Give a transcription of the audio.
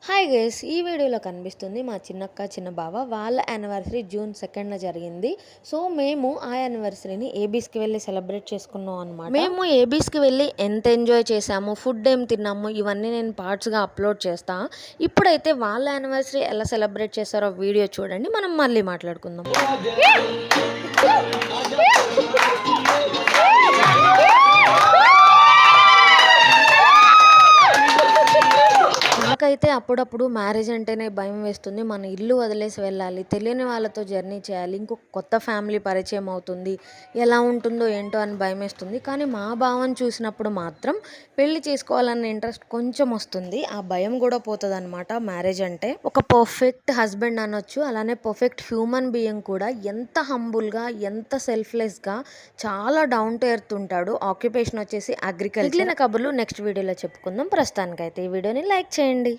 Hi guys, ఈ వీడియోలో కనిపిస్తుంది మా చిన్నక్క చిన్న బావ వాళ్ళ యానివర్సరీ జూన్ 2న జరిగింది. సో మేము ఆ యానివర్సరీని ఏబీస్కి వెళ్ళి సెలబ్రేట్ చేసుకున్నాం అనమాట. మేము ఏబీస్కి వెళ్ళి ఎంత ఎంజాయ్ చేసాము, ఫుడ్ ఏం తిన్నాము, ఇవన్నీ నేను పార్ట్స్గా అప్లోడ్ చేస్తా. ఇప్పుడైతే వాళ్ళ యానివర్సరీ ఎలా సెలబ్రేట్ చేస్తారో వీడియో చూడండి, మనం మళ్ళీ మాట్లాడుకుందాం. నాకైతే అప్పుడప్పుడు మ్యారేజ్ అంటేనే భయం వేస్తుంది. మన ఇల్లు వదిలేసి వెళ్ళాలి, తెలియని వాళ్ళతో జర్నీ చేయాలి, ఇంకొక కొత్త ఫ్యామిలీ పరిచయం అవుతుంది, ఎలా ఉంటుందో ఏంటో అని భయం వేస్తుంది. కానీ మా భావన చూసినప్పుడు మాత్రం పెళ్లి చేసుకోవాలన్న ఇంట్రెస్ట్ కొంచెం వస్తుంది, ఆ భయం కూడా పోతుంది అనమాట. మ్యారేజ్ అంటే ఒక పర్ఫెక్ట్ హస్బెండ్ అనొచ్చు, అలానే పర్ఫెక్ట్ హ్యూమన్ బీయింగ్ కూడా. ఎంత హంబుల్గా, ఎంత సెల్ఫ్లెస్గా, చాలా డౌన్ టు ఎర్త్ ఉంటాడు. ఆక్యుపేషన్ వచ్చేసి అగ్రికల్చర్. మిగిలిన కబుర్లు నెక్స్ట్ వీడియోలో చెప్పుకుందాం. ప్రస్తుతానికైతే ఈ వీడియోని లైక్ చేయండి.